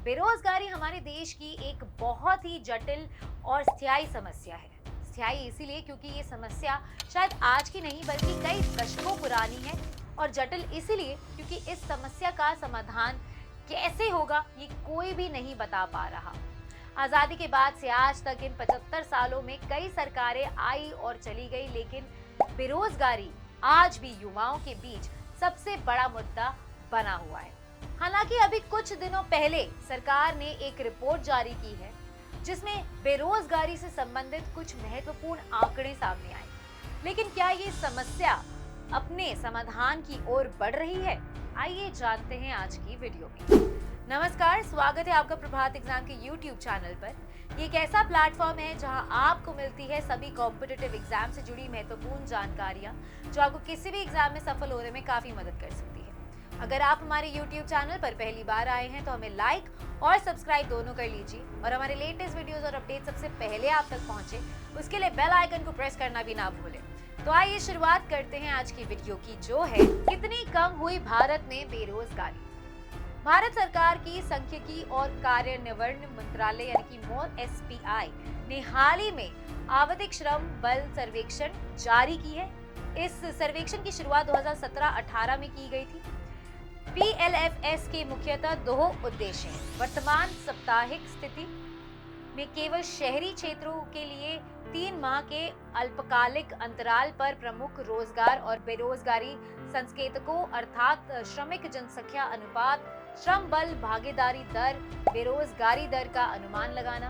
बेरोजगारी हमारे देश की एक बहुत ही जटिल और स्थायी समस्या है। स्थायी इसीलिए क्योंकि ये समस्या शायद आज की नहीं बल्कि कई दशकों पुरानी है, और जटिल इसीलिए क्योंकि इस समस्या का समाधान कैसे होगा ये कोई भी नहीं बता पा रहा। आजादी के बाद से आज तक इन 75 सालों में कई सरकारें आई और चली गई, लेकिन बेरोजगारी आज भी युवाओं के बीच सबसे बड़ा मुद्दा बना हुआ है। हालांकि अभी कुछ दिनों पहले सरकार ने एक रिपोर्ट जारी की है जिसमें बेरोजगारी से संबंधित कुछ महत्वपूर्ण आंकड़े सामने आए, लेकिन क्या ये समस्या अपने समाधान की ओर बढ़ रही है? आइए जानते हैं आज की वीडियो में। नमस्कार, स्वागत है आपका प्रभात एग्जाम के YouTube चैनल पर। ये एक ऐसा प्लेटफॉर्म है जहां आपको मिलती है सभी कॉम्पिटिटिव एग्जाम से जुड़ी महत्वपूर्ण जानकारियां जो आपको किसी भी एग्जाम में सफल होने में काफी मदद कर सकती है। अगर आप हमारे YouTube चैनल पर पहली बार आए हैं तो हमें लाइक और सब्सक्राइब दोनों कर लीजिए, और हमारे लेटेस्ट वीडियोस और अपडेट सबसे पहले आप तक पहुंचे उसके लिए बेल आइकन को प्रेस करना भी ना भूलें। तो आइए शुरुआत करते हैं आज की वीडियो की, जो है कितनी कम हुई भारत में बेरोजगारी। भारत सरकार की सांख्यिकी और कार्यान्वयन मंत्रालय यानी कि मोल SPI ने हाल ही में आवधिक श्रम बल सर्वेक्षण जारी की है। इस सर्वेक्षण की शुरुआत 2017-18 में की गई थी। PLFS के मुख्यतः दो उद्देश्य हैं। वर्तमान साप्ताहिक स्थिति में केवल शहरी क्षेत्रों के लिए 3 माह के अल्पकालिक अंतराल पर प्रमुख रोजगार और बेरोजगारी संकेतकों अर्थात श्रमिक जनसंख्या अनुपात, श्रम बल भागीदारी दर, बेरोजगारी दर का अनुमान लगाना।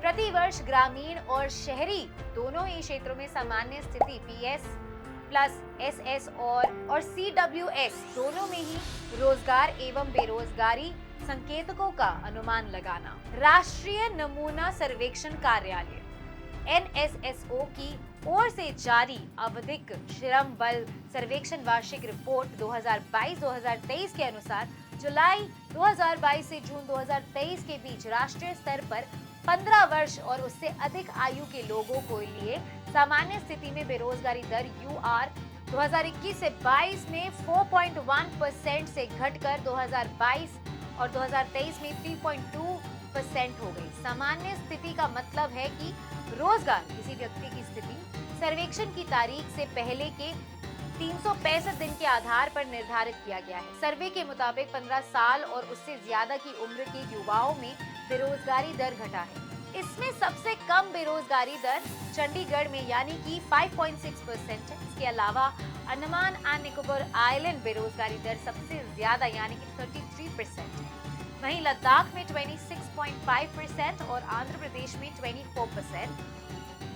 प्रतिवर्ष ग्रामीण और शहरी दोनों ही क्षेत्रों में सामान्य स्थिति PS प्लस SS और CWS दोनों में ही रोजगार एवं बेरोजगारी संकेतकों का अनुमान लगाना। राष्ट्रीय नमूना सर्वेक्षण कार्यालय NSSO की ओर से जारी आवधिक श्रम बल सर्वेक्षण वार्षिक रिपोर्ट 2022-2023 के अनुसार जुलाई 2022 से जून 2023 के बीच राष्ट्रीय स्तर पर 15 वर्ष और उससे अधिक आयु के लोगों को लिए सामान्य स्थिति में बेरोजगारी दर UR 2021 से 22 में 4.1% से घटकर 2022 और 2023 में 3.2% हो गई। सामान्य स्थिति का मतलब है कि रोजगार किसी व्यक्ति की स्थिति सर्वेक्षण की तारीख से पहले के 365 दिन के आधार पर निर्धारित किया गया है। सर्वे के मुताबिक 15 साल और उससे ज्यादा की उम्र के युवाओं में बेरोजगारी दर घटा है। इसमें सबसे कम बेरोजगारी दर चंडीगढ़ में यानी कि 5.6% है। इसके अलावा अंडमान एंड निकोबार आइलैंड बेरोजगारी दर सबसे ज्यादा यानी कि 33% है। वहीं लद्दाख में 26.5% और आंध्र प्रदेश में 24%।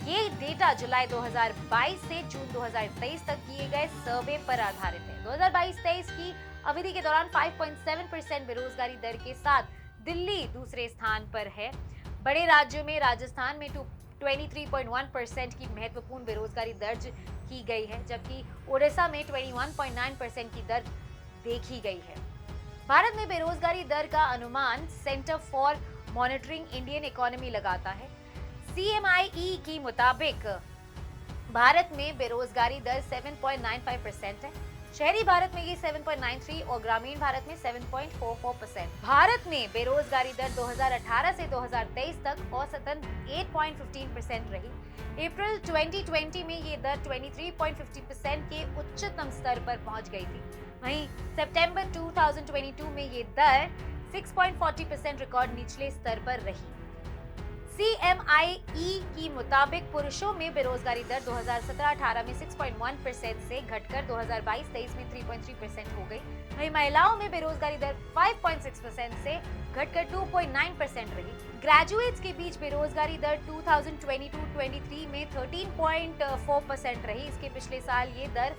ये डेटा जुलाई 2022 से जून 2023 तक किए गए सर्वे पर आधारित है। 2022-23 की अवधि के दौरान 5.7% बेरोजगारी दर के साथ दिल्ली दूसरे स्थान पर है। बड़े राज्यों में राजस्थान में 23.1% की महत्वपूर्ण बेरोजगारी दर्ज की गई है, जबकि ओडिशा में 21.9% की दर देखी गई है। भारत में बेरोजगारी दर का अनुमान centre for monitoring Indian economy लगाता है। CMIE के मुताबिक भारत में बेरोजगारी दर 7.95% है। शहरी भारत में ये 7.93 और ग्रामीण भारत में 7.44%। भारत में बेरोजगारी दर 2018 से 2023 तक औसतन 8.15% रही। अप्रैल 2020 में ये दर 23.50% के उच्चतम स्तर पर पहुंच गई थी। वहीं सितंबर 2022 में ये दर 6.40% रिकॉर्ड निचले स्तर पर रही। CMIE की मुताबिक पुरुषों में बेरोजगारी दर 2017-18 में 6.1% से घटकर 2022-23 में 3.3% हो गई। वहीं महिलाओं में बेरोजगारी दर 5.6% से घटकर 2.9% रही। ग्रेजुएट्स के बीच बेरोजगारी दर 2022-23 में 13.4% रही। इसके पिछले साल ये दर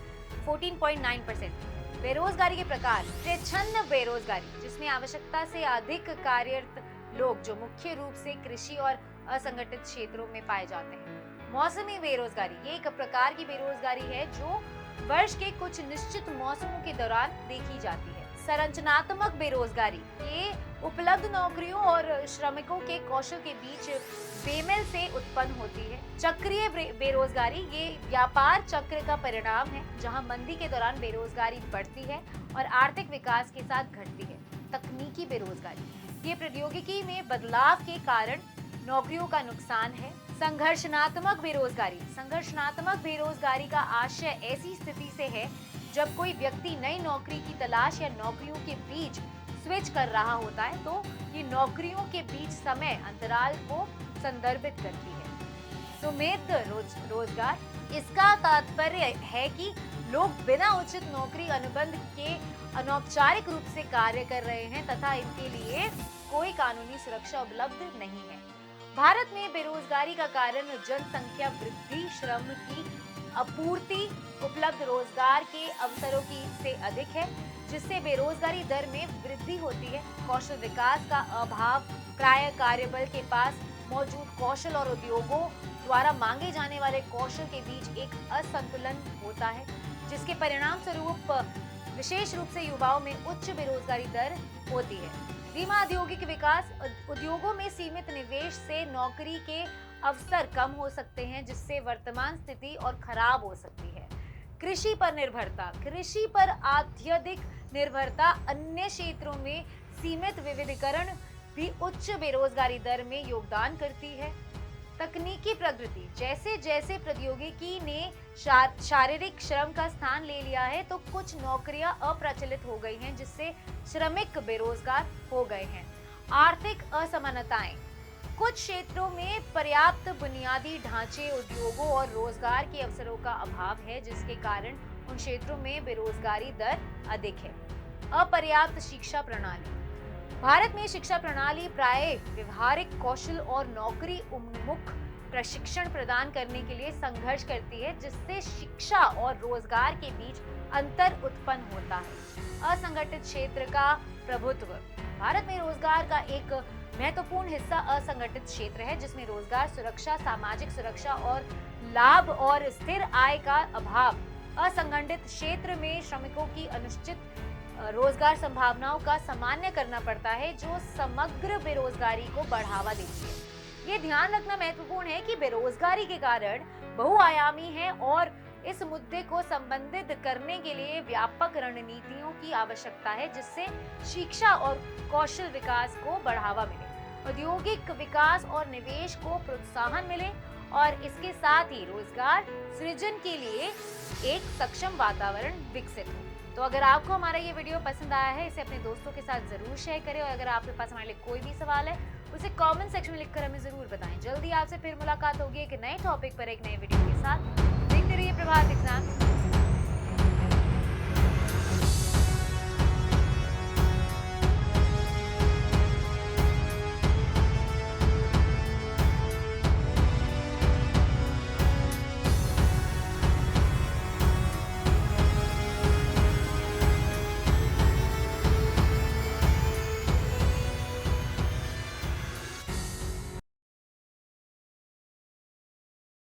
14.9% थी। बेरोजगारी के प्रकार: प्रच्छन्न बेरोजगारी, जिसमें आवश्यकता से अधिक कार्यरत लोग जो मुख्य रूप से कृषि और असंगठित क्षेत्रों में पाए जाते हैं। मौसमी बेरोजगारी, ये एक प्रकार की बेरोजगारी है जो वर्ष के कुछ निश्चित मौसमों के दौरान देखी जाती है। संरचनात्मक बेरोजगारी, ये उपलब्ध नौकरियों और श्रमिकों के कौशल के बीच बेमेल से उत्पन्न होती है। चक्रीय बेरोजगारी, ये व्यापार चक्र का परिणाम है जहां मंदी के दौरान बेरोजगारी बढ़ती है और आर्थिक विकास के साथ घटती है। तकनीकी बेरोजगारी, ये प्रौद्योगिकी में बदलाव के कारण नौकरियों का नुकसान है। संघर्षणात्मक बेरोजगारी का आशय ऐसी स्थिति से है जब कोई व्यक्ति नई नौकरी की तलाश या नौकरियों के बीच स्विच कर रहा होता है तो ये नौकरियों के बीच समय अंतराल को संदर्भित करती है। सुमित रोजगार, इसका तात्पर्य है कि लोग बिना उचित नौकरी अनुबंध के अनौपचारिक रूप से कार्य कर रहे हैं तथा इनके लिए कोई कानूनी सुरक्षा उपलब्ध नहीं है। भारत में बेरोजगारी का कारण जनसंख्या वृद्धि, श्रम की आपूर्ति, उपलब्ध रोजगार के अवसरों की से अधिक है, जिससे बेरोजगारी दर में वृद्धि होती है। कौशल विकास का अभाव, प्राय कार्यबल के पास मौजूद कौशल और उद्योगों द्वारा मांगे जाने वाले कौशल के बीच एक असंतुलन होता है, जिसके परिणाम स्वरूप विशेष रूप से युवाओं में उच्च बेरोजगारी दर होती है। धीमा औद्योगिक विकास, उद्योगों में सीमित निवेश से नौकरी के अवसर कम हो सकते हैं, जिससे वर्तमान स्थिति और खराब हो सकती है। कृषि पर निर्भरता, कृषि पर अत्यधिक निर्भरता अन्य क्षेत्रों में सीमित विविधीकरण भी उच्च बेरोजगारी दर में योगदान करती है। तकनीकी प्रगति, जैसे जैसे प्रौद्योगिकी ने शारीरिक श्रम का स्थान ले लिया है तो कुछ नौकरियां अप्रचलित हो गई हैं, जिससे श्रमिक बेरोजगार हो गए हैं। आर्थिक असमानताएं, कुछ क्षेत्रों में पर्याप्त बुनियादी ढांचे, उद्योगों और रोजगार के अवसरों का अभाव है, जिसके कारण उन क्षेत्रों में बेरोजगारी दर अधिक है। अपर्याप्त शिक्षा प्रणाली, भारत में शिक्षा प्रणाली प्राय व्यवहारिक कौशल और नौकरी उन्मुख प्रशिक्षण प्रदान करने के लिए संघर्ष करती है, जिससे शिक्षा और रोजगार के बीच अंतर उत्पन्न होता है। असंगठित क्षेत्र का प्रभुत्व, भारत में रोजगार का एक महत्वपूर्ण हिस्सा असंगठित क्षेत्र है, जिसमें रोजगार सुरक्षा, सामाजिक सुरक्षा और लाभ और स्थिर आय का अभाव। असंगठित क्षेत्र में श्रमिकों की अनिश्चित रोजगार संभावनाओं का सामान्य करना पड़ता है, जो समग्र बेरोजगारी को बढ़ावा देती है। ये ध्यान रखना महत्वपूर्ण है कि बेरोजगारी के कारण बहुआयामी है और इस मुद्दे को संबंधित करने के लिए व्यापक रणनीतियों की आवश्यकता है, जिससे शिक्षा और कौशल विकास को बढ़ावा मिले, औद्योगिक विकास और निवेश को प्रोत्साहन मिले और इसके साथ ही रोजगार सृजन के लिए एक सक्षम वातावरण विकसित हो। तो अगर आपको हमारा ये वीडियो पसंद आया है, इसे अपने दोस्तों के साथ जरूर शेयर करें और अगर आपके पास हमारे लिए कोई भी सवाल है उसे कमेंट सेक्शन में लिखकर हमें जरूर बताएं। जल्दी आपसे फिर मुलाकात होगी एक नए टॉपिक पर एक नए वीडियो के साथ। देखते रहिए प्रभात एग्जाम।